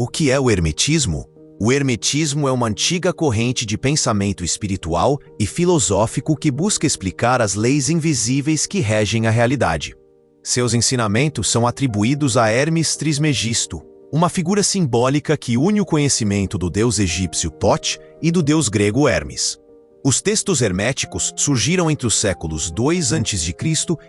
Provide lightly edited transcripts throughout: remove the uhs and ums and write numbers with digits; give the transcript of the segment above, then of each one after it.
O que é o hermetismo? O hermetismo é uma antiga corrente de pensamento espiritual e filosófico que busca explicar as leis invisíveis que regem a realidade. Seus ensinamentos são atribuídos a Hermes Trismegisto, uma figura simbólica que une o conhecimento do deus egípcio Thoth e do deus grego Hermes. Os textos herméticos surgiram entre os séculos 2 a.C.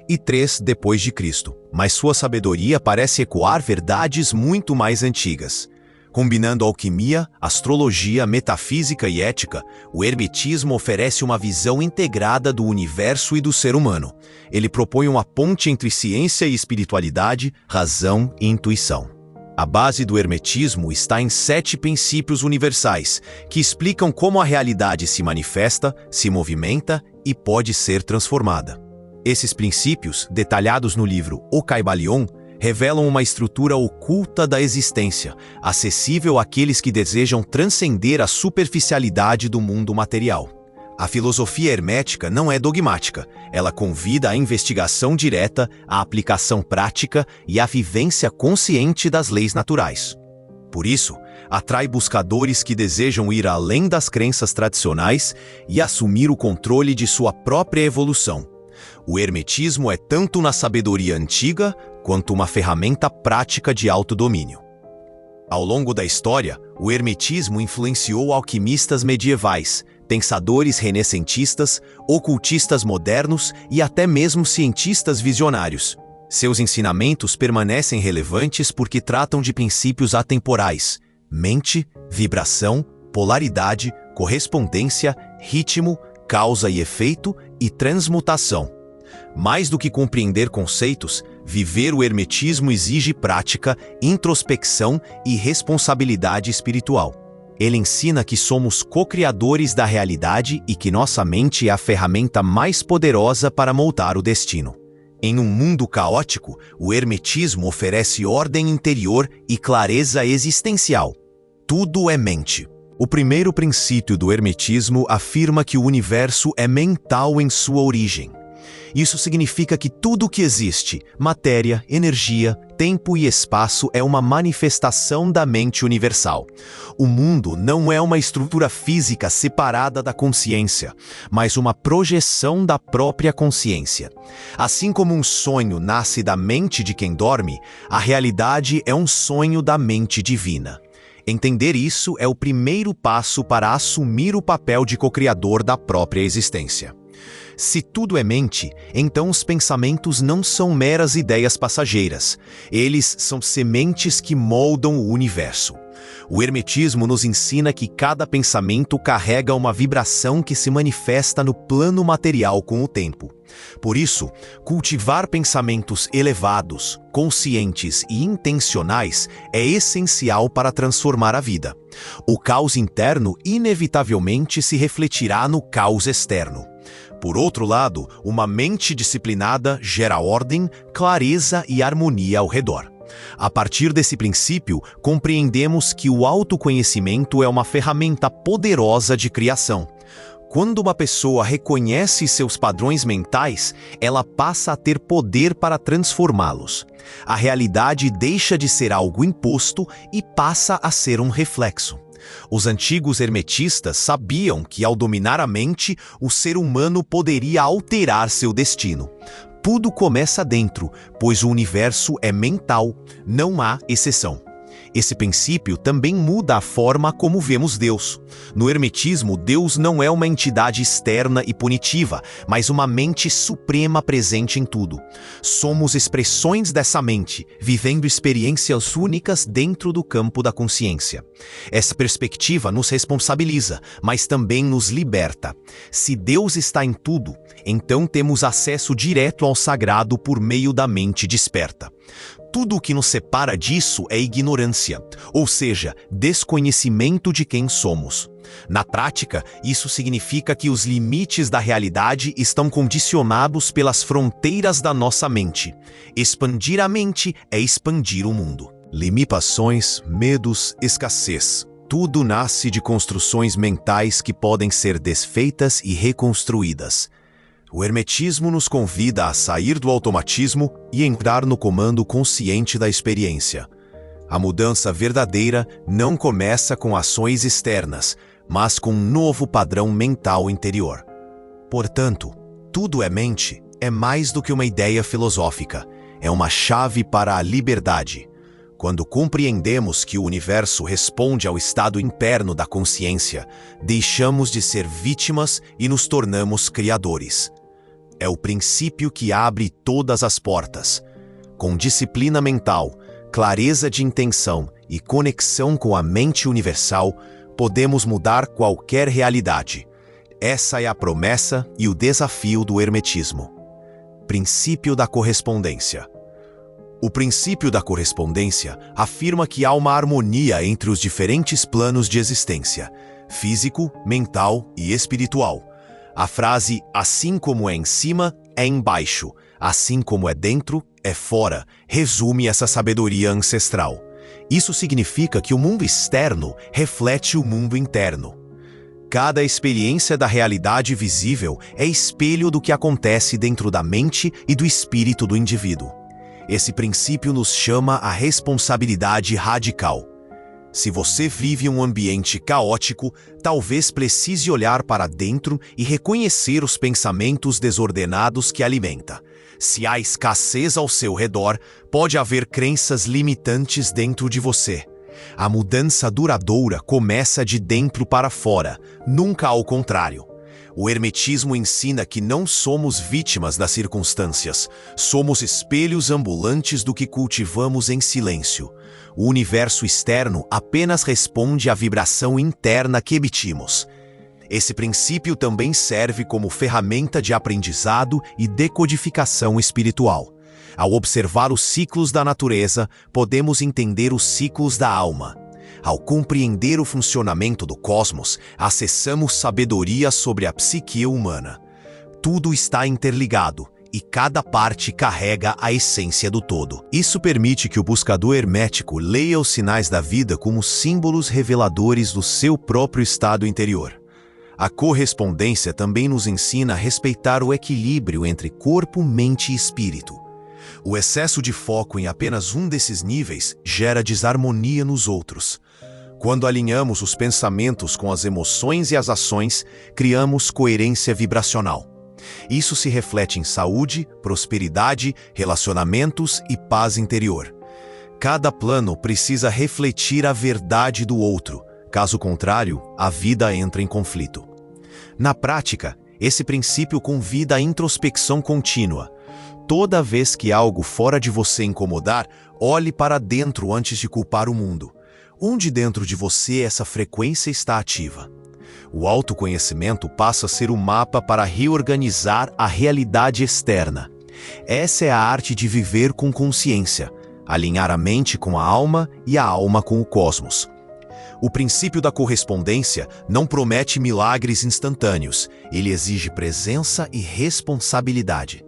e 3 d.C., mas sua sabedoria parece ecoar verdades muito mais antigas. Combinando alquimia, astrologia, metafísica e ética, o hermetismo oferece uma visão integrada do universo e do ser humano. Ele propõe uma ponte entre ciência e espiritualidade, razão e intuição. A base do hermetismo está em 7 princípios universais, que explicam como a realidade se manifesta, se movimenta e pode ser transformada. Esses princípios, detalhados no livro O Caibalion, revelam uma estrutura oculta da existência, acessível àqueles que desejam transcender a superficialidade do mundo material. A filosofia hermética não é dogmática, ela convida à investigação direta, à aplicação prática e à vivência consciente das leis naturais. Por isso, atrai buscadores que desejam ir além das crenças tradicionais e assumir o controle de sua própria evolução. O hermetismo é tanto na sabedoria antiga quanto uma ferramenta prática de autodomínio. Ao longo da história, o hermetismo influenciou alquimistas medievais, pensadores renascentistas, ocultistas modernos e até mesmo cientistas visionários. Seus ensinamentos permanecem relevantes porque tratam de princípios atemporais: mente, vibração, polaridade, correspondência, ritmo, causa e efeito e transmutação. Mais do que compreender conceitos, viver o hermetismo exige prática, introspecção e responsabilidade espiritual. Ele ensina que somos co-criadores da realidade e que nossa mente é a ferramenta mais poderosa para moldar o destino. Em um mundo caótico, o hermetismo oferece ordem interior e clareza existencial. Tudo é mente. O primeiro princípio do hermetismo afirma que o universo é mental em sua origem. Isso significa que tudo o que existe, matéria, energia, tempo e espaço, é uma manifestação da mente universal. O mundo não é uma estrutura física separada da consciência, mas uma projeção da própria consciência. Assim como um sonho nasce da mente de quem dorme, a realidade é um sonho da mente divina. Entender isso é o primeiro passo para assumir o papel de co-criador da própria existência. Se tudo é mente, então os pensamentos não são meras ideias passageiras. Eles são sementes que moldam o universo. O hermetismo nos ensina que cada pensamento carrega uma vibração que se manifesta no plano material com o tempo. Por isso, cultivar pensamentos elevados, conscientes e intencionais é essencial para transformar a vida. O caos interno inevitavelmente se refletirá no caos externo. Por outro lado, uma mente disciplinada gera ordem, clareza e harmonia ao redor. A partir desse princípio, compreendemos que o autoconhecimento é uma ferramenta poderosa de criação. Quando uma pessoa reconhece seus padrões mentais, ela passa a ter poder para transformá-los. A realidade deixa de ser algo imposto e passa a ser um reflexo. Os antigos hermetistas sabiam que, ao dominar a mente, o ser humano poderia alterar seu destino. Tudo começa dentro, pois o universo é mental, não há exceção. Esse princípio também muda a forma como vemos Deus. No hermetismo, Deus não é uma entidade externa e punitiva, mas uma mente suprema presente em tudo. Somos expressões dessa mente, vivendo experiências únicas dentro do campo da consciência. Essa perspectiva nos responsabiliza, mas também nos liberta. Se Deus está em tudo, então temos acesso direto ao sagrado por meio da mente desperta. Tudo o que nos separa disso é ignorância, ou seja, desconhecimento de quem somos. Na prática, isso significa que os limites da realidade estão condicionados pelas fronteiras da nossa mente. Expandir a mente é expandir o mundo. Limitações, medos, escassez. Tudo nasce de construções mentais que podem ser desfeitas e reconstruídas. O hermetismo nos convida a sair do automatismo e entrar no comando consciente da experiência. A mudança verdadeira não começa com ações externas, mas com um novo padrão mental interior. Portanto, tudo é mente é mais do que uma ideia filosófica, é uma chave para a liberdade. Quando compreendemos que o universo responde ao estado interno da consciência, deixamos de ser vítimas e nos tornamos criadores. É o princípio que abre todas as portas. Com disciplina mental, clareza de intenção e conexão com a mente universal, podemos mudar qualquer realidade. Essa é a promessa e o desafio do hermetismo. Princípio da correspondência. O princípio da correspondência afirma que há uma harmonia entre os diferentes planos de existência, físico, mental e espiritual. A frase "assim como é em cima, é embaixo, assim como é dentro, é fora", resume essa sabedoria ancestral. Isso significa que o mundo externo reflete o mundo interno. Cada experiência da realidade visível é espelho do que acontece dentro da mente e do espírito do indivíduo. Esse princípio nos chama à responsabilidade radical. Se você vive um ambiente caótico, talvez precise olhar para dentro e reconhecer os pensamentos desordenados que alimenta. Se há escassez ao seu redor, pode haver crenças limitantes dentro de você. A mudança duradoura começa de dentro para fora, nunca ao contrário. O hermetismo ensina que não somos vítimas das circunstâncias, somos espelhos ambulantes do que cultivamos em silêncio. O universo externo apenas responde à vibração interna que emitimos. Esse princípio também serve como ferramenta de aprendizado e decodificação espiritual. Ao observar os ciclos da natureza, podemos entender os ciclos da alma. Ao compreender o funcionamento do cosmos, acessamos sabedoria sobre a psique humana. Tudo está interligado e cada parte carrega a essência do todo. Isso permite que o buscador hermético leia os sinais da vida como símbolos reveladores do seu próprio estado interior. A correspondência também nos ensina a respeitar o equilíbrio entre corpo, mente e espírito. O excesso de foco em apenas um desses níveis gera desarmonia nos outros. Quando alinhamos os pensamentos com as emoções e as ações, criamos coerência vibracional. Isso se reflete em saúde, prosperidade, relacionamentos e paz interior. Cada plano precisa refletir a verdade do outro. Caso contrário, a vida entra em conflito. Na prática, esse princípio convida à introspecção contínua. Toda vez que algo fora de você incomodar, olhe para dentro antes de culpar o mundo. Onde dentro de você essa frequência está ativa? O autoconhecimento passa a ser o mapa para reorganizar a realidade externa. Essa é a arte de viver com consciência, alinhar a mente com a alma e a alma com o cosmos. O princípio da correspondência não promete milagres instantâneos, ele exige presença e responsabilidade.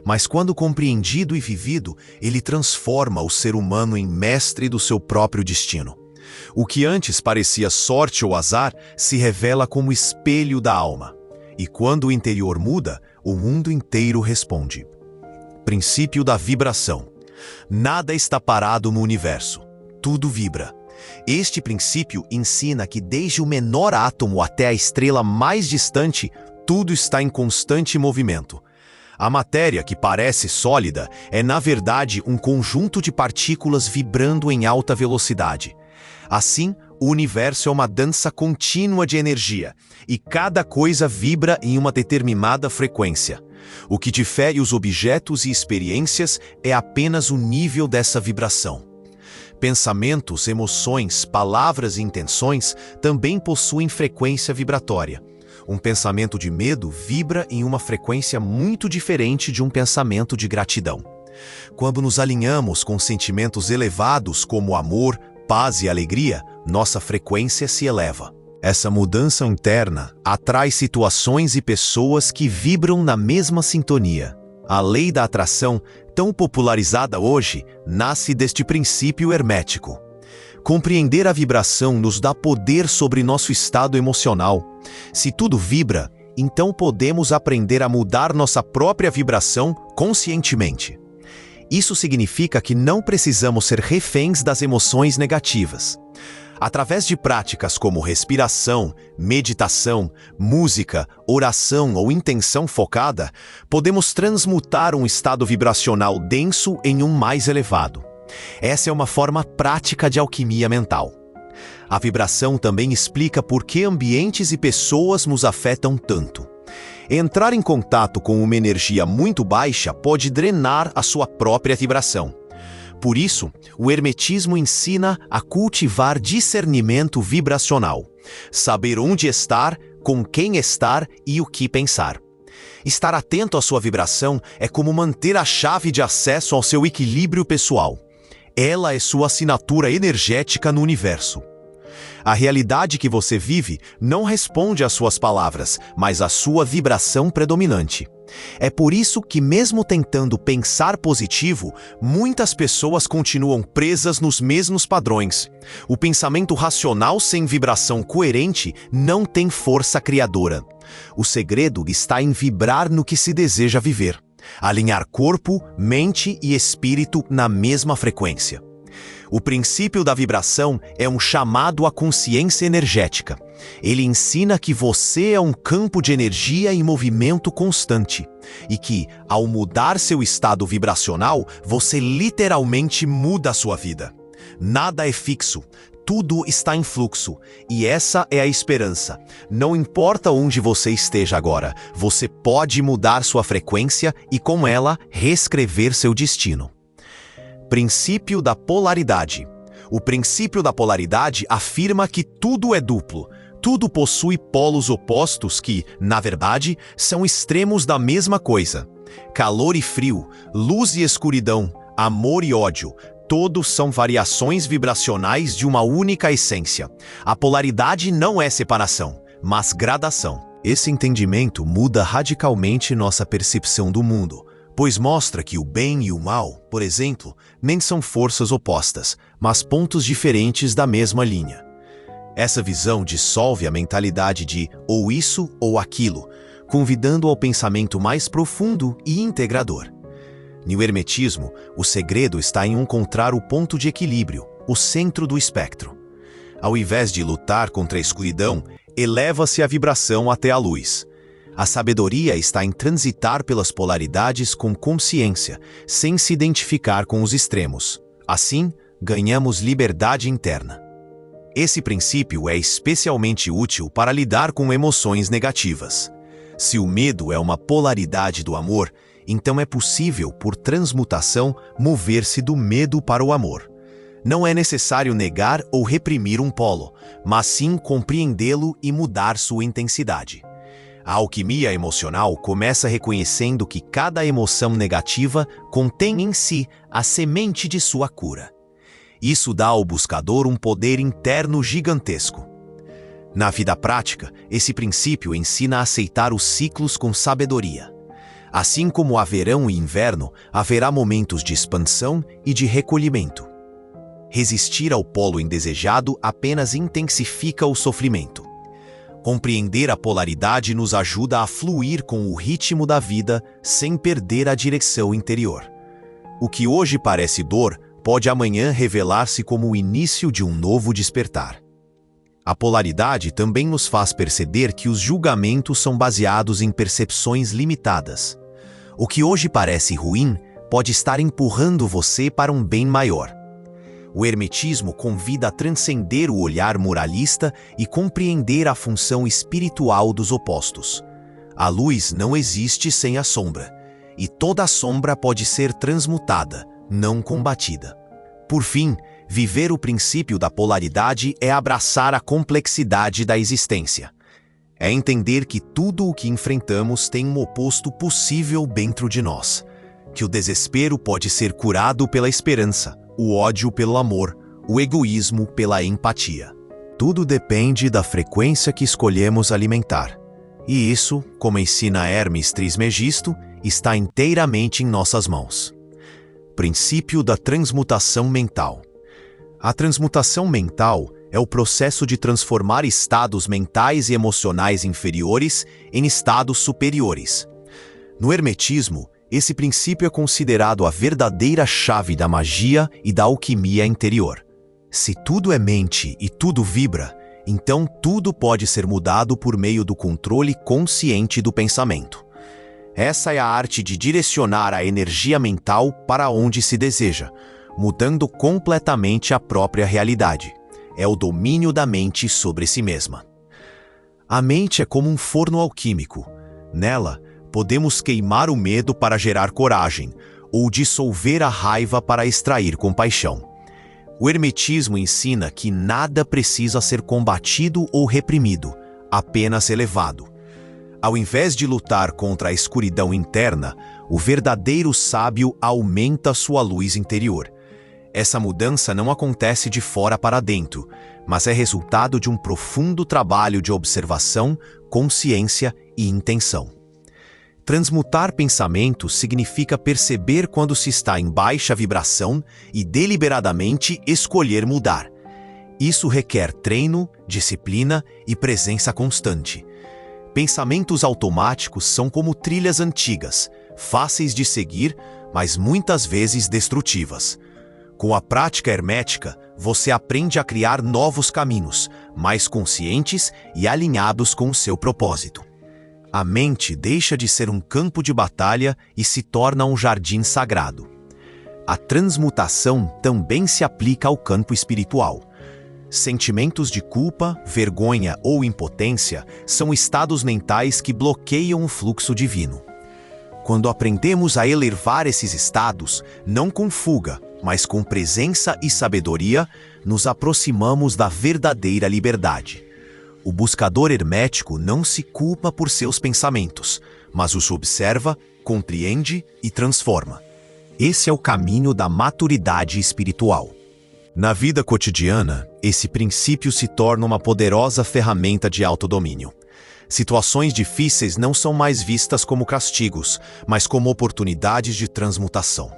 Mas quando compreendido e vivido, ele transforma o ser humano em mestre do seu próprio destino. O que antes parecia sorte ou azar se revela como espelho da alma. E quando o interior muda, o mundo inteiro responde. Princípio da vibração. Nada está parado no universo. Tudo vibra. Este princípio ensina que desde o menor átomo até a estrela mais distante, tudo está em constante movimento. A matéria, que parece sólida, é na verdade um conjunto de partículas vibrando em alta velocidade. Assim, o universo é uma dança contínua de energia, e cada coisa vibra em uma determinada frequência. O que difere os objetos e experiências é apenas o nível dessa vibração. Pensamentos, emoções, palavras e intenções também possuem frequência vibratória. Um pensamento de medo vibra em uma frequência muito diferente de um pensamento de gratidão. Quando nos alinhamos com sentimentos elevados como amor, paz e alegria, nossa frequência se eleva. Essa mudança interna atrai situações e pessoas que vibram na mesma sintonia. A lei da atração, tão popularizada hoje, nasce deste princípio hermético. Compreender a vibração nos dá poder sobre nosso estado emocional. Se tudo vibra, então podemos aprender a mudar nossa própria vibração conscientemente. Isso significa que não precisamos ser reféns das emoções negativas. Através de práticas como respiração, meditação, música, oração ou intenção focada, podemos transmutar um estado vibracional denso em um mais elevado. Essa é uma forma prática de alquimia mental. A vibração também explica por que ambientes e pessoas nos afetam tanto. Entrar em contato com uma energia muito baixa pode drenar a sua própria vibração. Por isso, o hermetismo ensina a cultivar discernimento vibracional, saber onde estar, com quem estar e o que pensar. Estar atento à sua vibração é como manter a chave de acesso ao seu equilíbrio pessoal. Ela é sua assinatura energética no universo. A realidade que você vive não responde às suas palavras, mas à sua vibração predominante. É por isso que, mesmo tentando pensar positivo, muitas pessoas continuam presas nos mesmos padrões. O pensamento racional sem vibração coerente não tem força criadora. O segredo está em vibrar no que se deseja viver. Alinhar corpo, mente e espírito na mesma frequência. O princípio da vibração é um chamado à consciência energética. Ele ensina que você é um campo de energia em movimento constante e que, ao mudar seu estado vibracional, você literalmente muda a sua vida. Nada é fixo, tudo está em fluxo, e essa é a esperança. Não importa onde você esteja agora, você pode mudar sua frequência e, com ela, reescrever seu destino. Princípio da polaridade. O princípio da polaridade afirma que tudo é duplo. Tudo possui polos opostos que, na verdade, são extremos da mesma coisa. Calor e frio, luz e escuridão, amor e ódio, todos são variações vibracionais de uma única essência. A polaridade não é separação, mas gradação. Esse entendimento muda radicalmente nossa percepção do mundo, pois mostra que o bem e o mal, por exemplo, nem são forças opostas, mas pontos diferentes da mesma linha. Essa visão dissolve a mentalidade de ou isso ou aquilo, convidando ao pensamento mais profundo e integrador. No hermetismo, o segredo está em encontrar o ponto de equilíbrio, o centro do espectro. Ao invés de lutar contra a escuridão, eleva-se a vibração até a luz. A sabedoria está em transitar pelas polaridades com consciência, sem se identificar com os extremos. Assim, ganhamos liberdade interna. Esse princípio é especialmente útil para lidar com emoções negativas. Se o medo é uma polaridade do amor, então é possível, por transmutação, mover-se do medo para o amor. Não é necessário negar ou reprimir um polo, mas sim compreendê-lo e mudar sua intensidade. A alquimia emocional começa reconhecendo que cada emoção negativa contém em si a semente de sua cura. Isso dá ao buscador um poder interno gigantesco. Na vida prática, esse princípio ensina a aceitar os ciclos com sabedoria. Assim como há verão e inverno, haverá momentos de expansão e de recolhimento. Resistir ao polo indesejado apenas intensifica o sofrimento. Compreender a polaridade nos ajuda a fluir com o ritmo da vida sem perder a direção interior. O que hoje parece dor pode amanhã revelar-se como o início de um novo despertar. A polaridade também nos faz perceber que os julgamentos são baseados em percepções limitadas. O que hoje parece ruim pode estar empurrando você para um bem maior. O hermetismo convida a transcender o olhar moralista e compreender a função espiritual dos opostos. A luz não existe sem a sombra, e toda sombra pode ser transmutada, não combatida. Por fim, viver o princípio da polaridade é abraçar a complexidade da existência. É entender que tudo o que enfrentamos tem um oposto possível dentro de nós. Que o desespero pode ser curado pela esperança, o ódio pelo amor, o egoísmo pela empatia. Tudo depende da frequência que escolhemos alimentar. E isso, como ensina Hermes Trismegisto, está inteiramente em nossas mãos. Princípio da transmutação mental. A transmutação mental é o processo de transformar estados mentais e emocionais inferiores em estados superiores. No hermetismo, Esse princípio é considerado a verdadeira chave da magia e da alquimia interior. Se tudo é mente e tudo vibra, então tudo pode ser mudado por meio do controle consciente do pensamento. Essa é a arte de direcionar a energia mental para onde se deseja, mudando completamente a própria realidade. É o domínio da mente sobre si mesma. A mente é como um forno alquímico. Nela, podemos queimar o medo para gerar coragem, ou dissolver a raiva para extrair compaixão. O hermetismo ensina que nada precisa ser combatido ou reprimido, apenas elevado. Ao invés de lutar contra a escuridão interna, o verdadeiro sábio aumenta sua luz interior. Essa mudança não acontece de fora para dentro, mas é resultado de um profundo trabalho de observação, consciência e intenção. Transmutar pensamentos significa perceber quando se está em baixa vibração e deliberadamente escolher mudar. Isso requer treino, disciplina e presença constante. Pensamentos automáticos são como trilhas antigas, fáceis de seguir, mas muitas vezes destrutivas. Com a prática hermética, você aprende a criar novos caminhos, mais conscientes e alinhados com o seu propósito. A mente deixa de ser um campo de batalha e se torna um jardim sagrado. A transmutação também se aplica ao campo espiritual. Sentimentos de culpa, vergonha ou impotência são estados mentais que bloqueiam o fluxo divino. Quando aprendemos a elevar esses estados, não com fuga, mas com presença e sabedoria, nos aproximamos da verdadeira liberdade. O buscador hermético não se culpa por seus pensamentos, mas os observa, compreende e transforma. Esse é o caminho da maturidade espiritual. Na vida cotidiana, esse princípio se torna uma poderosa ferramenta de autodomínio. Situações difíceis não são mais vistas como castigos, mas como oportunidades de transmutação.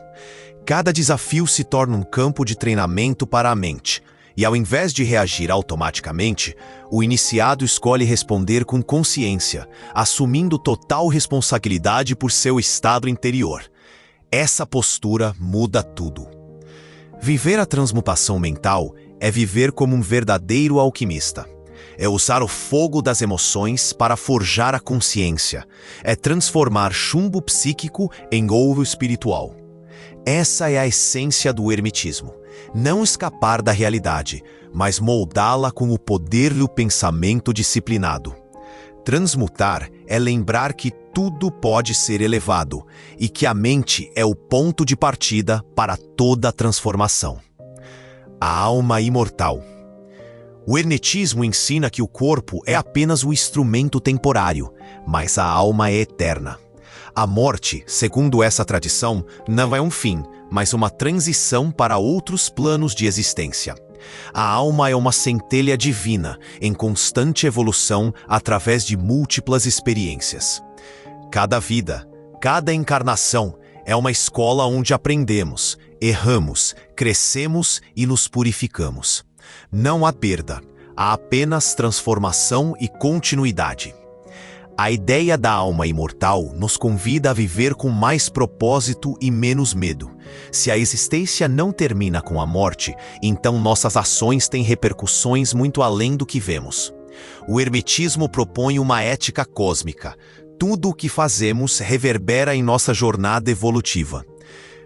Cada desafio se torna um campo de treinamento para a mente, e ao invés de reagir automaticamente, o iniciado escolhe responder com consciência, assumindo total responsabilidade por seu estado interior. Essa postura muda tudo. Viver a transmutação mental é viver como um verdadeiro alquimista. É usar o fogo das emoções para forjar a consciência. É transformar chumbo psíquico em ouro espiritual. Essa é a essência do hermetismo. Não escapar da realidade, mas moldá-la com o poder do pensamento disciplinado. Transmutar é lembrar que tudo pode ser elevado e que a mente é o ponto de partida para toda a transformação. A alma imortal. O hermetismo ensina que o corpo é apenas um instrumento temporário, mas a alma é eterna. A morte, segundo essa tradição, não é um fim, mas uma transição para outros planos de existência. A alma é uma centelha divina, em constante evolução através de múltiplas experiências. Cada vida, cada encarnação é uma escola onde aprendemos, erramos, crescemos e nos purificamos. Não há perda, há apenas transformação e continuidade. A ideia da alma imortal nos convida a viver com mais propósito e menos medo. Se a existência não termina com a morte, então nossas ações têm repercussões muito além do que vemos. O hermetismo propõe uma ética cósmica. Tudo o que fazemos reverbera em nossa jornada evolutiva.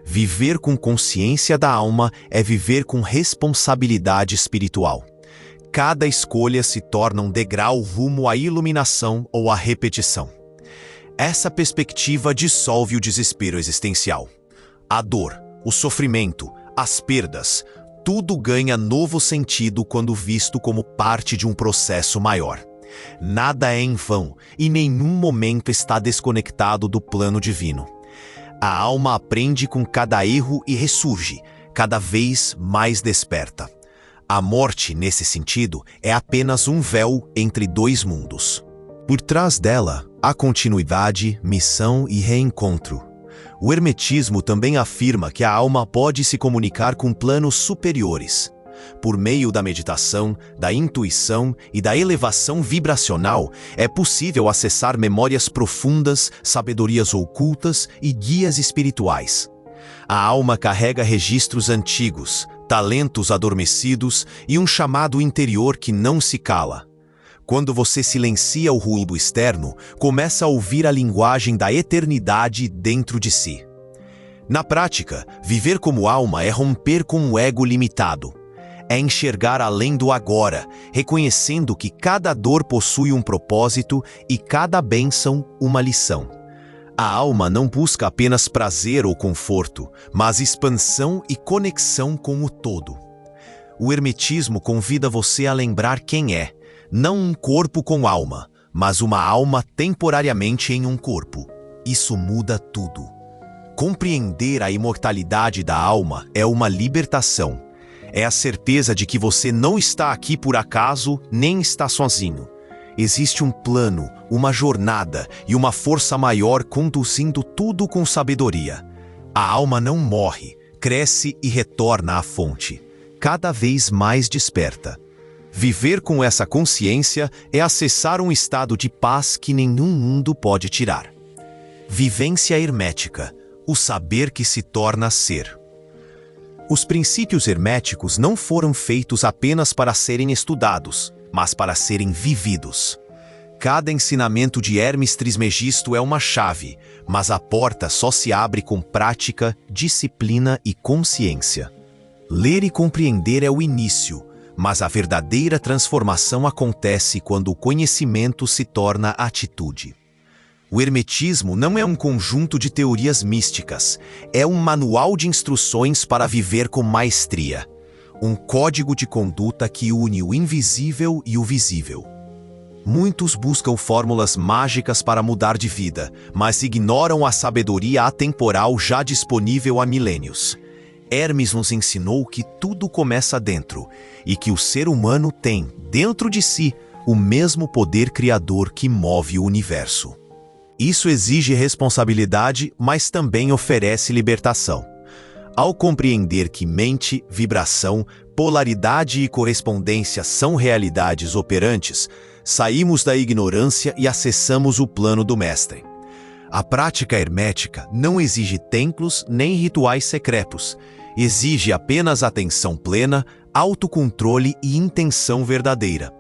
Viver com consciência da alma é viver com responsabilidade espiritual. Cada escolha se torna um degrau rumo à iluminação ou à repetição. Essa perspectiva dissolve o desespero existencial. A dor, o sofrimento, as perdas, tudo ganha novo sentido quando visto como parte de um processo maior. Nada é em vão e nenhum momento está desconectado do plano divino. A alma aprende com cada erro e ressurge, cada vez mais desperta. A morte, nesse sentido, é apenas um véu entre dois mundos. Por trás dela, há continuidade, missão e reencontro. O hermetismo também afirma que a alma pode se comunicar com planos superiores. Por meio da meditação, da intuição e da elevação vibracional, é possível acessar memórias profundas, sabedorias ocultas e guias espirituais. A alma carrega registros antigos, talentos adormecidos e um chamado interior que não se cala. Quando você silencia o ruído externo, começa a ouvir a linguagem da eternidade dentro de si. Na prática, viver como alma é romper com o ego limitado. É enxergar além do agora, reconhecendo que cada dor possui um propósito e cada bênção uma lição. A alma não busca apenas prazer ou conforto, mas expansão e conexão com o todo. O hermetismo convida você a lembrar quem é, não um corpo com alma, mas uma alma temporariamente em um corpo. Isso muda tudo. Compreender a imortalidade da alma é uma libertação. É a certeza de que você não está aqui por acaso, nem está sozinho. Existe um plano, uma jornada e uma força maior conduzindo tudo com sabedoria. A alma não morre, cresce e retorna à fonte, cada vez mais desperta. Viver com essa consciência é acessar um estado de paz que nenhum mundo pode tirar. Vivência hermética, o saber que se torna ser. Os princípios herméticos não foram feitos apenas para serem estudados, mas para serem vividos. Cada ensinamento de Hermes Trismegisto é uma chave, mas a porta só se abre com prática, disciplina e consciência. Ler e compreender é o início, mas a verdadeira transformação acontece quando o conhecimento se torna atitude. O hermetismo não é um conjunto de teorias místicas, é um manual de instruções para viver com maestria. Um código de conduta que une o invisível e o visível. Muitos buscam fórmulas mágicas para mudar de vida, mas ignoram a sabedoria atemporal já disponível há milênios. Hermes nos ensinou que tudo começa dentro e que o ser humano tem, dentro de si, o mesmo poder criador que move o universo. Isso exige responsabilidade, mas também oferece libertação. Ao compreender que mente, vibração, polaridade e correspondência são realidades operantes, saímos da ignorância e acessamos o plano do Mestre. A prática hermética não exige templos nem rituais secretos. Exige apenas atenção plena, autocontrole e intenção verdadeira.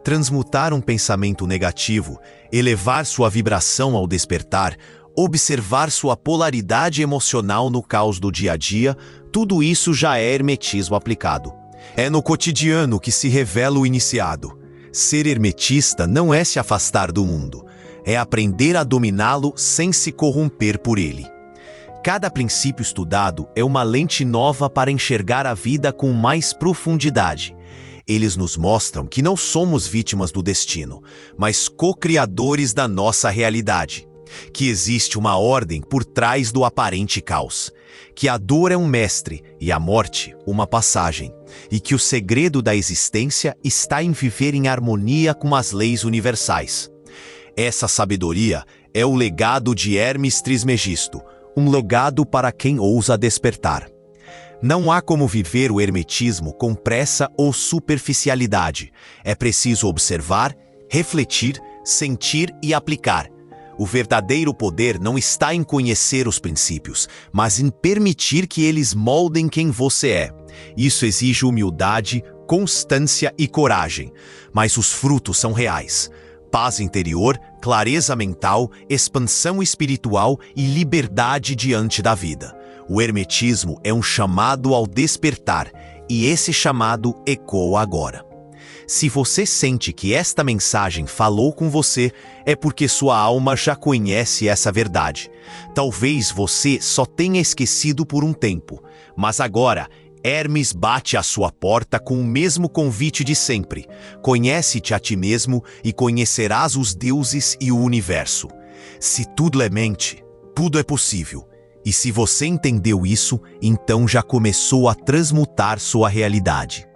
Transmutar um pensamento negativo, elevar sua vibração ao despertar, observar sua polaridade emocional no caos do dia a dia, tudo isso já é hermetismo aplicado. É no cotidiano que se revela o iniciado. Ser hermetista não é se afastar do mundo, é aprender a dominá-lo sem se corromper por ele. Cada princípio estudado é uma lente nova para enxergar a vida com mais profundidade. Eles nos mostram que não somos vítimas do destino, mas co-criadores da nossa realidade. Que existe uma ordem por trás do aparente caos. Que a dor é um mestre e a morte uma passagem. E que o segredo da existência está em viver em harmonia com as leis universais. Essa sabedoria é o legado de Hermes Trismegisto, um legado para quem ousa despertar. Não há como viver o hermetismo com pressa ou superficialidade. É preciso observar, refletir, sentir e aplicar. O verdadeiro poder não está em conhecer os princípios, mas em permitir que eles moldem quem você é. Isso exige humildade, constância e coragem, mas os frutos são reais. Paz interior, clareza mental, expansão espiritual e liberdade diante da vida. O hermetismo é um chamado ao despertar, e esse chamado ecoa agora. Se você sente que esta mensagem falou com você, é porque sua alma já conhece essa verdade. Talvez você só tenha esquecido por um tempo, mas agora Hermes bate à sua porta com o mesmo convite de sempre. Conhece-te a ti mesmo e conhecerás os deuses e o universo. Se tudo é mente, tudo é possível. E se você entendeu isso, então já começou a transmutar sua realidade.